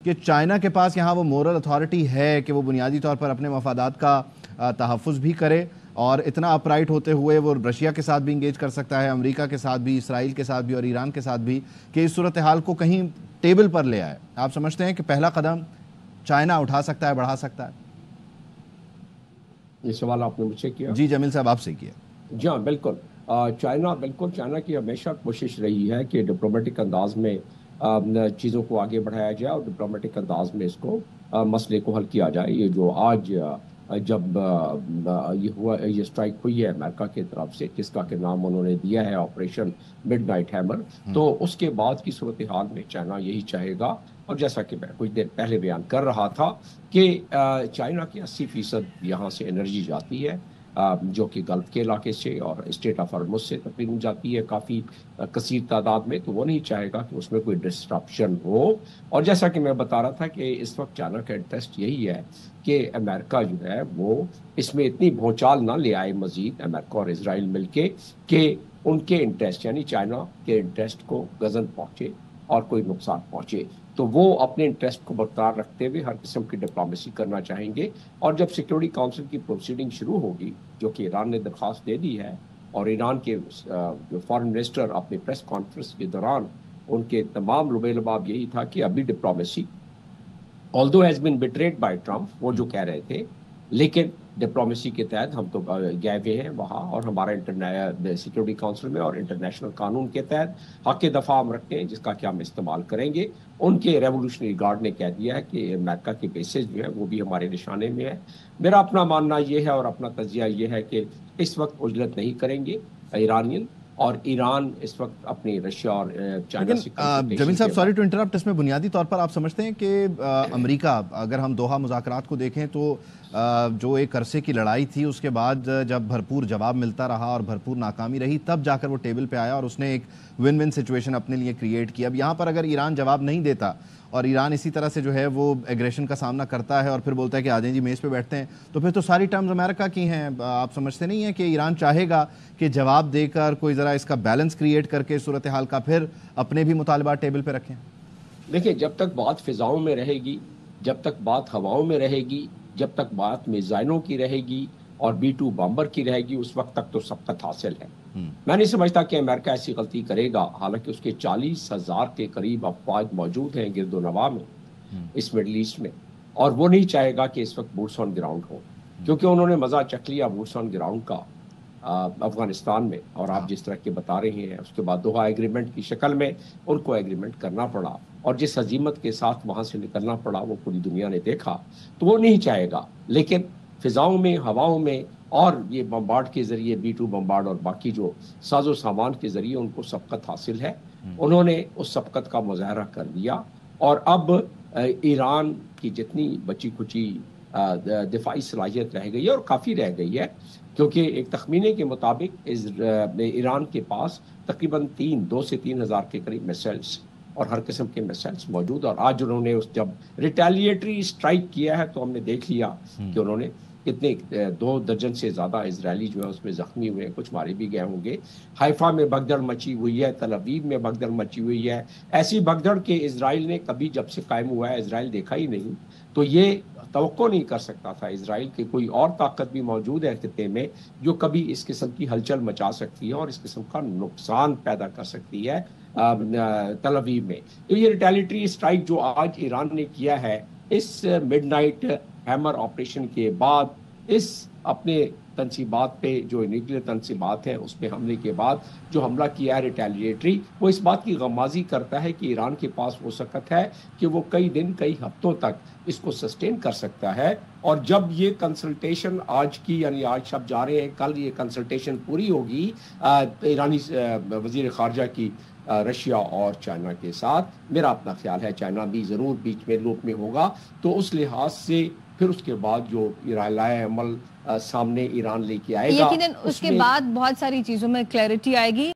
کہ چائنا کے پاس یہاں وہ مورل اتھارٹی ہے کہ وہ بنیادی طور پر اپنے مفادات کا تحفظ بھی کرے، اور اتنا اپرائٹ ہوتے ہوئے وہ رشیا کے ساتھ بھی انگیج کر سکتا ہے، امریکہ کے ساتھ بھی، اسرائیل کے ساتھ بھی اور ایران کے ساتھ بھی، کہ اس صورتحال کو کہیں ٹیبل پر لے آئے؟ آپ سمجھتے ہیں کہ پہلا قدم چائنا اٹھا سکتا ہے، بڑھا سکتا ہے؟ یہ سوال آپ نے مجھ سے کیا؟ جی جمیل صاحب آپ سے کیا۔ جی ہاں بالکل، چائنا کی ہمیشہ کوشش رہی ہے کہ ڈپلومیٹک انداز میں چیزوں کو آگے بڑھایا جائے اور ڈپلومیٹک انداز میں اس کو مسئلے کو حل کیا جائے۔ یہ جو آج جب یہ اسٹرائک ہوئی ہے امریکہ کی طرف سے، جس کا کہ نام انہوں نے دیا ہے آپریشن مڈ نائٹ ہیمر، تو اس کے بعد کی صورتحال میں چائنا یہی چاہے گا، اور جیسا کہ میں کچھ دیر پہلے بیان کر رہا تھا کہ چائنا کی 80% یہاں سے انرجی جاتی ہے، جو کہ گلف کے علاقے سے اور اسٹیٹ آف ہارمز سے تقریباً جاتی ہے کافی کثیر تعداد میں، تو وہ نہیں چاہے گا کہ اس میں کوئی ڈسٹرپشن ہو۔ اور جیسا کہ میں بتا رہا تھا کہ اس وقت چائنا کا انٹرسٹ یہی ہے کہ امریکہ جو ہے وہ اس میں اتنی بھونچال نہ لے آئے مزید، امریکہ اور اسرائیل مل کے، کہ ان کے انٹرسٹ یعنی چائنا کے انٹرسٹ کو گزن پہنچے اور کوئی نقصان پہنچے۔ تو وہ اپنے انٹرسٹ کو برقرار رکھتے ہوئے ہر قسم کی ڈپلومیسی کرنا چاہیں گے، اور جب سیکورٹی کونسل کی پروسیڈنگ شروع ہوگی، جو کہ ایران نے درخواست دے دی ہے، اور ایران کے جو فارن منسٹر اپنی پریس کانفرنس کے دوران ان کے تمام لبے لباب یہی تھا کہ ابھی diplomacy although has been betrayed by Trump، وہ جو کہہ رہے تھے، لیکن ڈپلومیسی کے تحت ہم تو گئے ہوئے ہیں وہاں، اور ہمارا سیکورٹی کونسل میں اور انٹرنیشنل قانون کے تحت حق دفاع ہم رکھتے ہیں، جس کا کہ ہم استعمال کریں گے۔ ان کے ریولوشنری گارڈ نے کہہ دیا ہے کہ امریکہ کے بیسز جو ہے وہ بھی ہمارے نشانے میں ہے۔ میرا اپنا ماننا یہ ہے اور اپنا تجزیہ یہ ہے کہ اس وقت اجلت نہیں کریں گے ایرانین، اور ایران اس وقت اپنی رشیا اور چائنا سے جمیل صاحب سوری ٹو انٹرپٹ، اس میں بنیادی طور پر آپ سمجھتے ہیں کہ امریکہ، اگر ہم دوحہ مذاکرات کو دیکھیں تو جو ایک عرصے کی لڑائی تھی، اس کے بعد جب بھرپور جواب ملتا رہا اور بھرپور ناکامی رہی، تب جا کر وہ ٹیبل پہ آیا اور اس نے ایک ون ون سچویشن اپنے لیے کریٹ کی۔ اب یہاں پر اگر ایران جواب نہیں دیتا اور ایران اسی طرح سے جو ہے وہ ایگریشن کا سامنا کرتا ہے اور پھر بولتا ہے کہ آ جائیں جی میز پہ بیٹھتے ہیں، تو پھر تو ساری ٹرمز امریکہ کی ہیں۔ آپ سمجھتے نہیں ہیں کہ ایران چاہے گا کہ جواب دے کر کوئی ذرا اس کا بیلنس کریٹ کر کے صورتحال کا پھر اپنے بھی مطالبات ٹیبل پہ رکھیں؟ دیکھیں، جب تک بات فضاؤں میں رہے گی، جب تک بات ہواؤں میں رہے گی، جب تک بات میزائلوں کی رہے گی اور B-2 بمبر کی رہے گی، اس وقت تک تو سبقت حاصل ہے۔ میں نہیں سمجھتا کہ امریکہ ایسی غلطی کرے گا، حالانکہ اس کے 40,000 کے قریب افواج موجود ہیں گرد و نواح میں، اس مڈل ایسٹ میں، اور وہ نہیں چاہے گا کہ اس وقت بوٹس آن گراؤنڈ ہو، کیونکہ انہوں نے مزہ چکھ لیا بوٹس آن گراؤنڈ کا افغانستان میں، اور آپ جس طرح کے بتا رہے ہیں اس کے بعد دوحہ ایگریمنٹ کی شکل میں ان کو ایگریمنٹ کرنا پڑا، اور جس عزیمت کے ساتھ وہاں سے نکلنا پڑا وہ پوری دنیا نے دیکھا، تو وہ نہیں چاہے گا۔ لیکن فضاؤں میں، ہواؤں میں، اور یہ بمبارڈ کے ذریعے B-2 بمبارڈ اور باقی جو ساز و سامان کے ذریعے ان کو سبقت حاصل ہے، انہوں نے اس سبقت کا مظاہرہ کر دیا، اور اب ایران کی جتنی بچی کچی دفاعی صلاحیت رہ گئی ہے، اور کافی رہ گئی ہے، کیونکہ ایک تخمینے کے مطابق ایران کے پاس تقریباً 2 سے 3 ہزار کے قریب میسائلس اور ہر قسم کے میسائلس موجود، اور آج انہوں نے جب ریٹیلیٹری اسٹرائک کیا ہے تو ہم نے دیکھ لیا کہ انہوں نے کتنے 2 درجن سے زیادہ اسرائیلی جو ہے اس میں زخمی ہوئے ہیں، کچھ مارے بھی گئے ہوں گے۔ حیفا میں بھگدڑ مچی ہوئی ہے، تل ابیب میں بھگدڑ مچی ہوئی ہے، ایسی بھگدڑ کہ اسرائیل نے کبھی جب سے قائم ہوا ہے اسرائیل دیکھا ہی نہیں۔ تو یہ توقع نہیں کر سکتا تھا اسرائیل کہ کوئی اور طاقت بھی موجود ہے خطے میں جو کبھی اس قسم کی ہلچل مچا سکتی ہے اور اس قسم کا نقصان پیدا کر سکتی ہے تل ابیب میں۔ تو یہ ریٹیلیٹری اسٹرائک جو آج ایران نے کیا ہے، اس مڈ نائٹ ہیمر آپریشن کے بعد، اس اپنے تنصیبات پہ جو نیوکلیر تنصیبات ہیں اس پہ حملے کے بعد جو حملہ کیا ہے ریٹیلیٹری، وہ اس بات کی غمازی کرتا ہے کہ ایران کے پاس وہ سکت ہے کہ وہ کئی دن، کئی ہفتوں تک اس کو سسٹین کر سکتا ہے۔ اور جب یہ کنسلٹیشن آج کی، یعنی آج شب جا رہے ہیں، کل یہ کنسلٹیشن پوری ہوگی ایرانی وزیر خارجہ کی رشیا اور چائنا کے ساتھ، میرا اپنا خیال ہے چائنا بھی ضرور بیچ میں لوپ میں ہوگا، تو اس لحاظ سے پھر اس کے بعد جو لائحہ عمل سامنے ایران لے کے آئے گا، یقیناً اس کے بعد بہت ساری چیزوں میں کلیئرٹی آئے گی۔